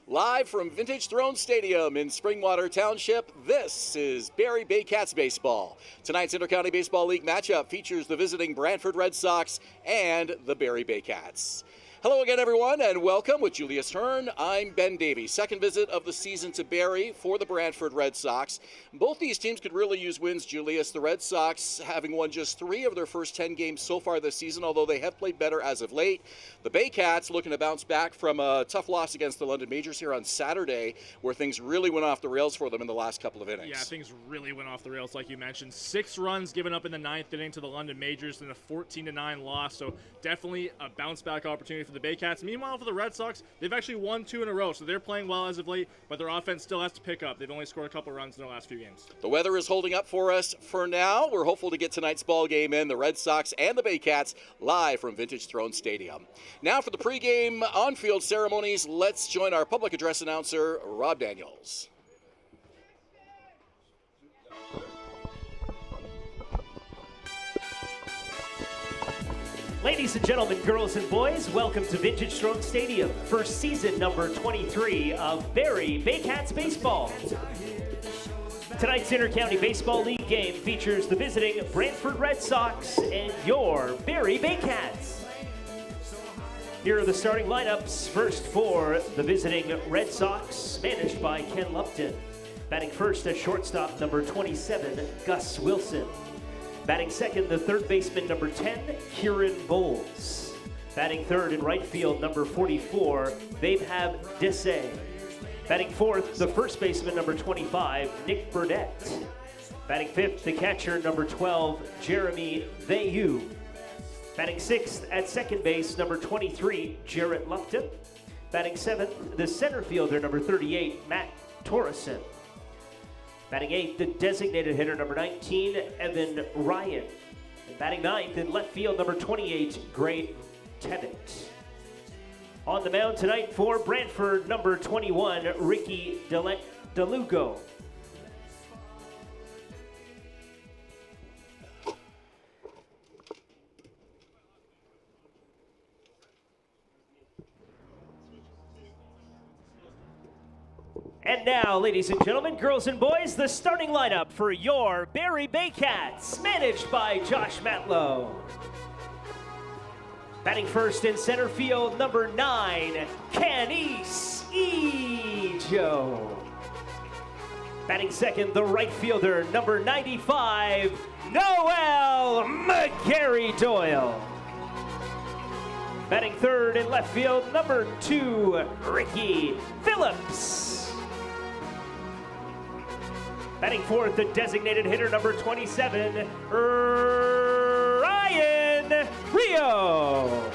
Live from Vintage Throne Stadium in Springwater Township, this is Barrie Baycats baseball. Tonight's Intercounty Baseball League matchup features the visiting Brantford Red Sox and the Barrie Baycats. Hello again, everyone, and welcome. With Julius Hern, I'm Ben Davy. Second visit of the season to Barrie for the Brantford Red Sox. Both these teams could really use wins, Julius. The Red Sox having won just 3 of their first 10 games so far this season, although they have played better as of late. The Baycats looking to bounce back from a tough loss against the London Majors here on Saturday, where things really went off the rails for them in the last couple of innings. Yeah, things really went off the rails, like you mentioned. 6 runs given up in the 9th inning to the London Majors and a 14-9 loss, so definitely a bounce-back opportunity for the Baycats. Meanwhile, for the Red Sox, they've actually won 2 in a row, so they're playing well as of late, but their offense still has to pick up. They've only scored a couple runs in their last few games. The weather is holding up for us for now. We're hopeful to get tonight's ball game in. The Red Sox and the Baycats live from Vintage Throne Stadium. Now for the pregame on-field ceremonies, let's join our public address announcer, Rob Daniels. Ladies and gentlemen, girls and boys, welcome to Vintage Throne Stadium for season number 23 of Barrie Baycats baseball. Tonight's Intercounty Baseball League game features the visiting Brantford Red Sox and your Barrie Baycats. Here are the starting lineups. First for the visiting Red Sox, managed by Ken Lupton. Batting first at shortstop, number 27, Gus Wilson. Batting second, the third baseman, number 10, Kieran Bowles. Batting third in right field, number 44, Babhab Desai. Batting fourth, the first baseman, number 25, Nick Burnett. Batting fifth, the catcher, number 12, Jeremy Vayu. Batting sixth at second base, number 23, Jarrett Lupton. Batting seventh, the center fielder, number 38, Matt Torreson. Batting eighth, the designated hitter, number 19, Evan Ryan. And batting ninth in left field, number 28, Gray Tebbett. On the mound tonight for Brantford, number 21, Ricky DeLugo. And now, ladies and gentlemen, girls and boys, the starting lineup for your Barrie Baycats, managed by Josh Matlow. Batting first in center field, number 9, Canis Ejo. Batting second, the right fielder, number 95, Noel McGarry Doyle. Batting third in left field, number 2, Ricky Phillips. Batting fourth, the designated hitter, number 27, Ryan Rio.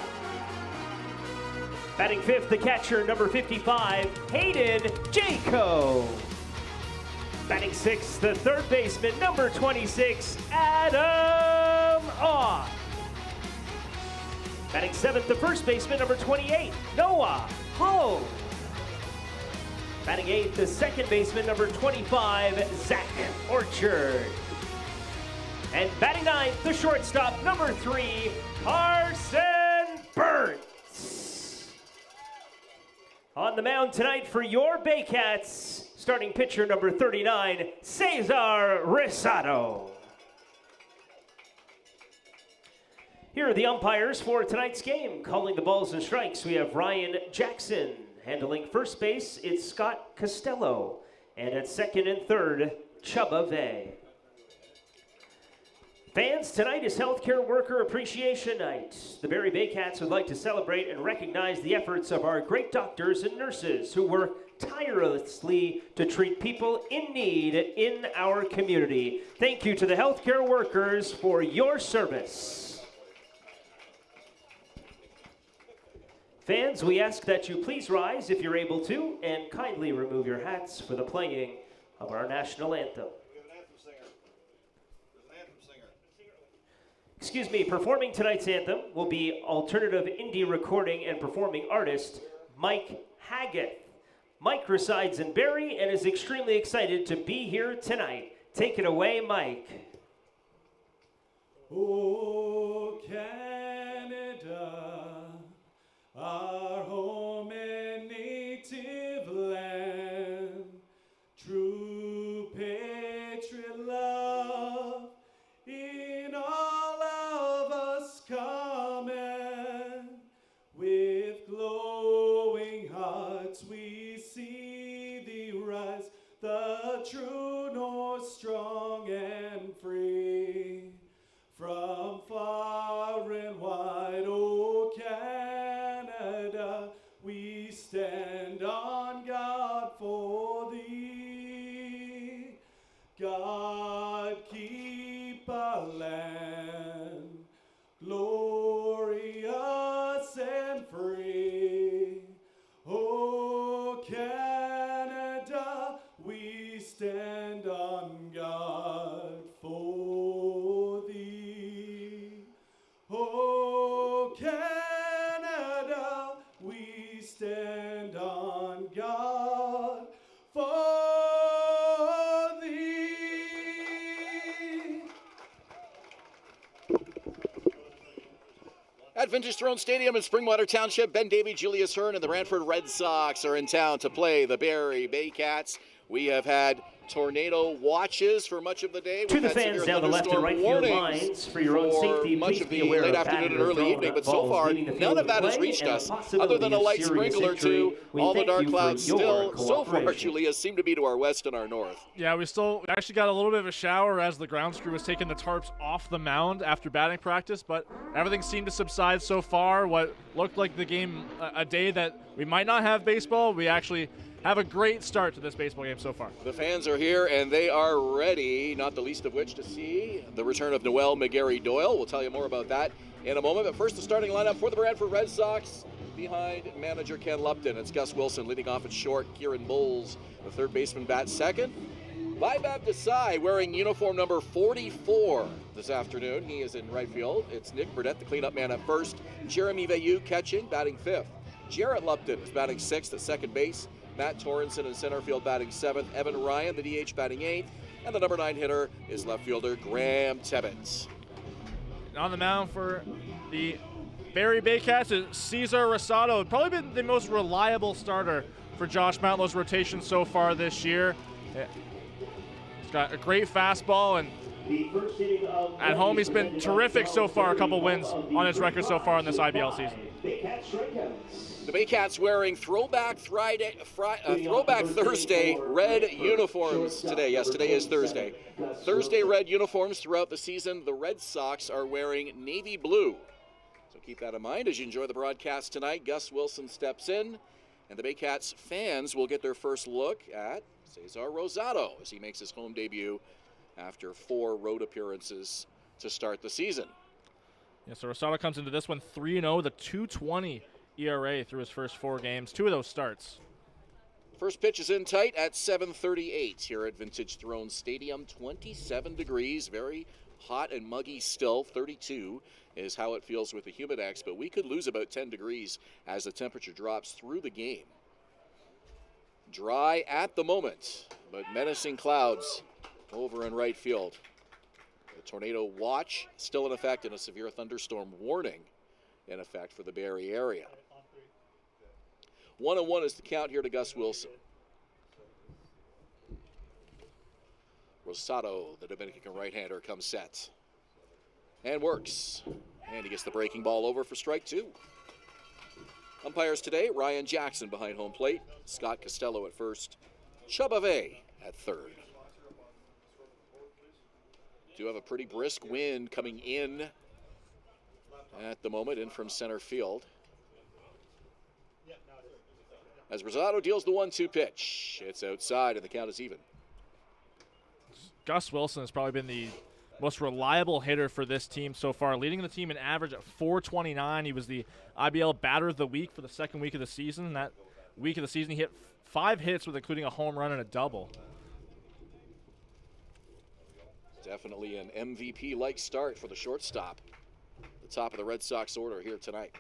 Batting fifth, the catcher, number 55, Hayden Jaco. Batting sixth, the third baseman, number 26, Adam Ott. Batting seventh, the first baseman, number 28, Noah Hull. Batting eighth, the second baseman, number 25, Zach Orchard. And batting ninth, the shortstop, number 3, Carson Burns. On the mound tonight for your Baycats, starting pitcher, number 39, Cesar Risado. Here are the umpires for tonight's game. Calling the balls and strikes, we have Ryan Jackson. Handling first base, it's Scott Costello. And at second and third, Chubba Vay. Fans, tonight is Healthcare Worker Appreciation Night. The Barrie Baycats would like to celebrate and recognize the efforts of our great doctors and nurses who work tirelessly to treat people in need in our community. Thank you to the healthcare workers for your service. Fans, we ask that you please rise if you're able to and kindly remove your hats for the playing of our national anthem. We have an anthem singer. There's an anthem singer. Excuse me, performing tonight's anthem will be alternative indie recording and performing artist Mike Haggett. Mike resides in Barrie and is extremely excited to be here tonight. Take it away, Mike. Oh, Canada, our home and native true north, strong and free. From far and wide, O Canada, we stand on guard for thee. God keep our land glorious and free. O Canada, we stand on guard for thee. O Canada, we stand on guard for thee. At Vintage Throne Stadium in Springwater Township, Ben Davy, Julius Hern, and the Brantford Red Sox are in town to play the Barrie Baycats. We have had tornado watches for much of the day. To the fans down the left and right field lines, for your own safety, much please of be the aware late of afternoon and batting early evening, but so far none of that has reached us, other than a light sprinkle or two. All the dark clouds still, so far, Julius, seem to be to our west and our north. Yeah, we actually got a little bit of a shower as the grounds crew was taking the tarps off the mound after batting practice, but everything seemed to subside so far. What looked like the game, a day that we might not have baseball, we actually have a great start to this baseball game so far. The fans are here and they are ready, not the least of which to see the return of Noel McGarry Doyle. We'll tell you more about that in a moment, but first the starting lineup for the Brantford Red Sox. Behind manager Ken Lupton, it's Gus Wilson leading off at short, Kieran Bowles, the third baseman, bats second. Vaibhav Desai wearing uniform number 44 this afternoon. He is in right field. It's Nick Burdett, the cleanup man, at first. Jeremy Veilleux catching, batting fifth. Jarrett Lupton is batting sixth at second base. Matt Torrenson in center field batting seventh. Evan Ryan, the DH, batting eighth. And the number 9 hitter is left fielder Graham Tebbins. On the mound for the Barrie Baycats is Cesar Rosado. Probably been the most reliable starter for Josh Mantlow's rotation so far this year. He's got a great fastball, and at home he's been terrific so far. A couple wins on his record so far in this IBL season. The Baycats wearing throwback Thursday red uniforms today. Yes, today is Thursday. Thursday red uniforms throughout the season. The Red Sox are wearing navy blue. So keep that in mind as you enjoy the broadcast tonight. Gus Wilson steps in, and the Baycats fans will get their first look at Cesar Rosado as he makes his home debut after 4 road appearances to start the season. Yeah, so Rosado comes into this one 3-0, the .220 ERA through his first 4 games, 2 of those starts. First pitch is in tight at 7:38 here at Vintage Throne Stadium. 27 degrees, very hot and muggy still. 32 is how it feels with the Humidex, but we could lose about 10 degrees as the temperature drops through the game. Dry at the moment, but menacing clouds over in right field. The tornado watch still in effect and a severe thunderstorm warning in effect for the Barrie area. 1-1 is the count here to Gus Wilson. Rosado, the Dominican right-hander, comes set and works. And he gets the breaking ball over for strike 2. Umpires today, Ryan Jackson behind home plate, Scott Costello at first, Chubave at third. Do have a pretty brisk wind coming in at the moment, in from center field. As Rosado deals the 1-2 pitch, it's outside and the count is even. Gus Wilson has probably been the most reliable hitter for this team so far, leading the team in average at .429. He was the IBL batter of the week for the second week of the season. And that week of the season, he hit 5 hits, with including a home run and a double. Definitely an MVP-like start for the shortstop. The top of the Red Sox order here tonight.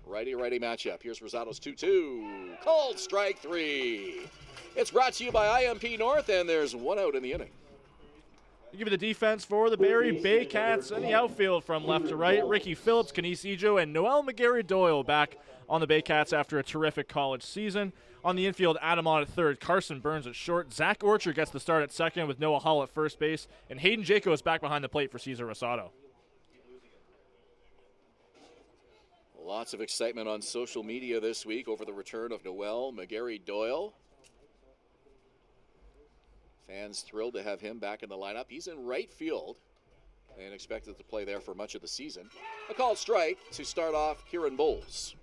Righty-righty matchup. Here's Rosado's 2-2. Called strike 3. It's brought to you by IMP North, and there's 1 out in the inning. Give you the defense for the Barrie Baycats in the outfield from left to right. Ricky Phillips, Kenise Ijo, and Noel McGarry Doyle back on the Baycats after a terrific college season. On the infield, Adam Ott at third, Carson Burns at short. Zach Orchard gets the start at second with Noah Hull at first base. And Hayden Jaco is back behind the plate for Cesar Rosado. Lots of excitement on social media this week over the return of Noel McGarry Doyle. Fans thrilled to have him back in the lineup. He's in right field and expected to play there for much of the season. A called strike to start off Kieran Bowles.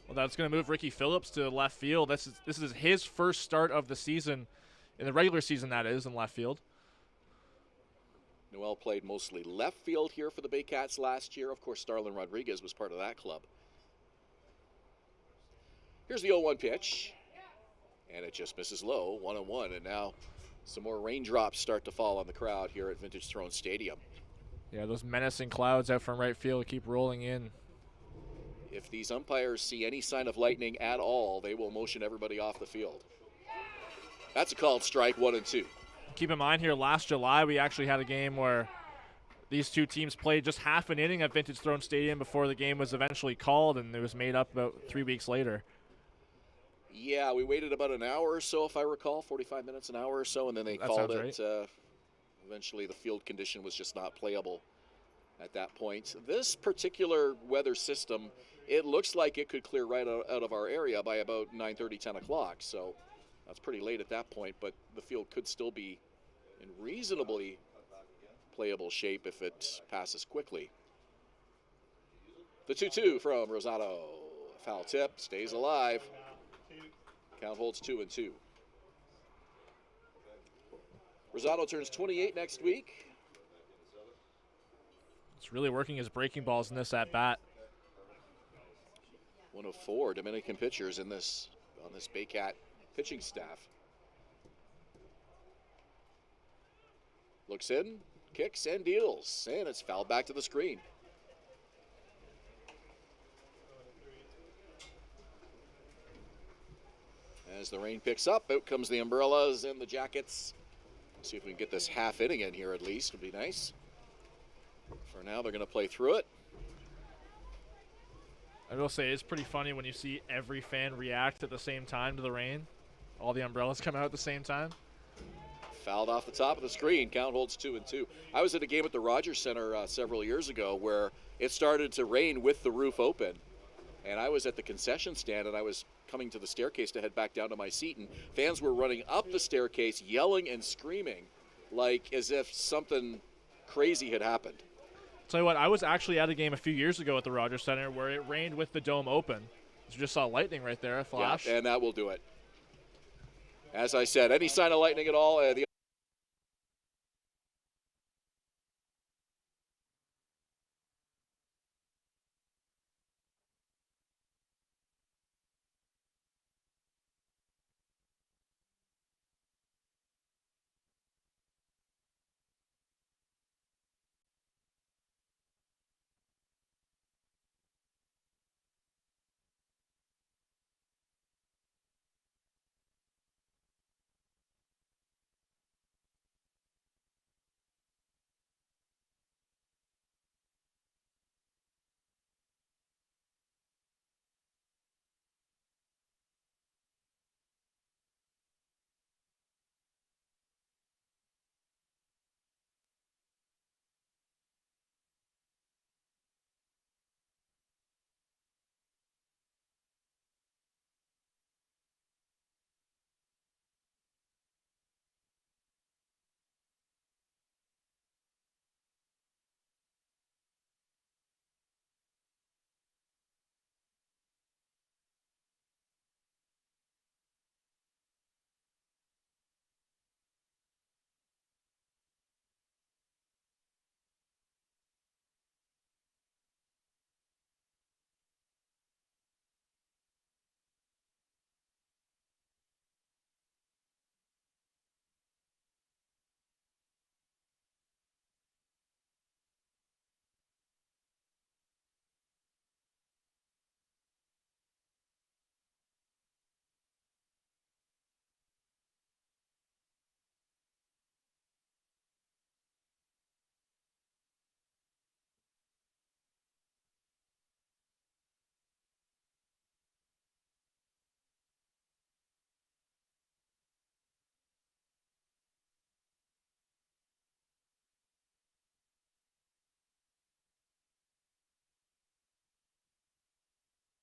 Well, that's going to move Ricky Phillips to left field. This is his first start of the season, in the regular season that is, in left field. Noel played mostly left field here for the Baycats last year. Of course, Starlin Rodriguez was part of that club. Here's the 0-1 pitch, and it just misses low, 1-1, and now some more raindrops start to fall on the crowd here at Vintage Throne Stadium. Yeah, those menacing clouds out from right field keep rolling in. If these umpires see any sign of lightning at all, they will motion everybody off the field. That's a called strike, 1-2. Keep in mind here, last July we actually had a game where these two teams played just half an inning at Vintage Throne Stadium before the game was eventually called, and it was made up about 3 weeks later. Yeah, we waited about an hour or so, if I recall, 45 minutes, an hour or so, and then they called it. Right. Eventually the field condition was just not playable at that point. This particular weather system, it looks like it could clear right out of our area by about 9:30, 10 o'clock. So that's pretty late at that point, but the field could still be in reasonably playable shape if it passes quickly. The 2-2 from Rosado. Foul tip, stays alive. Count holds 2-2. Rosado turns 28 next week. It's really working his breaking balls in this at bat. One of 4 Dominican pitchers on this Baycat pitching staff. Looks in, kicks, and deals, and it's fouled back to the screen. As the rain picks up, out comes the umbrellas and the jackets. See if we can get this half inning in here at least. Would be nice. For now, they're going to play through it. I will say it's pretty funny when you see every fan react at the same time to the rain. All the umbrellas come out at the same time. Fouled off the top of the screen. Count holds 2-2. I was at a game at the Rogers Center several years ago where it started to rain with the roof open. And I was at the concession stand, and I was coming to the staircase to head back down to my seat, and fans were running up the staircase yelling and screaming like as if something crazy had happened. Tell you what, I was actually at a game a few years ago at the Rogers Center where it rained with the dome open. You just saw lightning right there, a flash. Yeah, and that will do it. As I said, any sign of lightning at all, the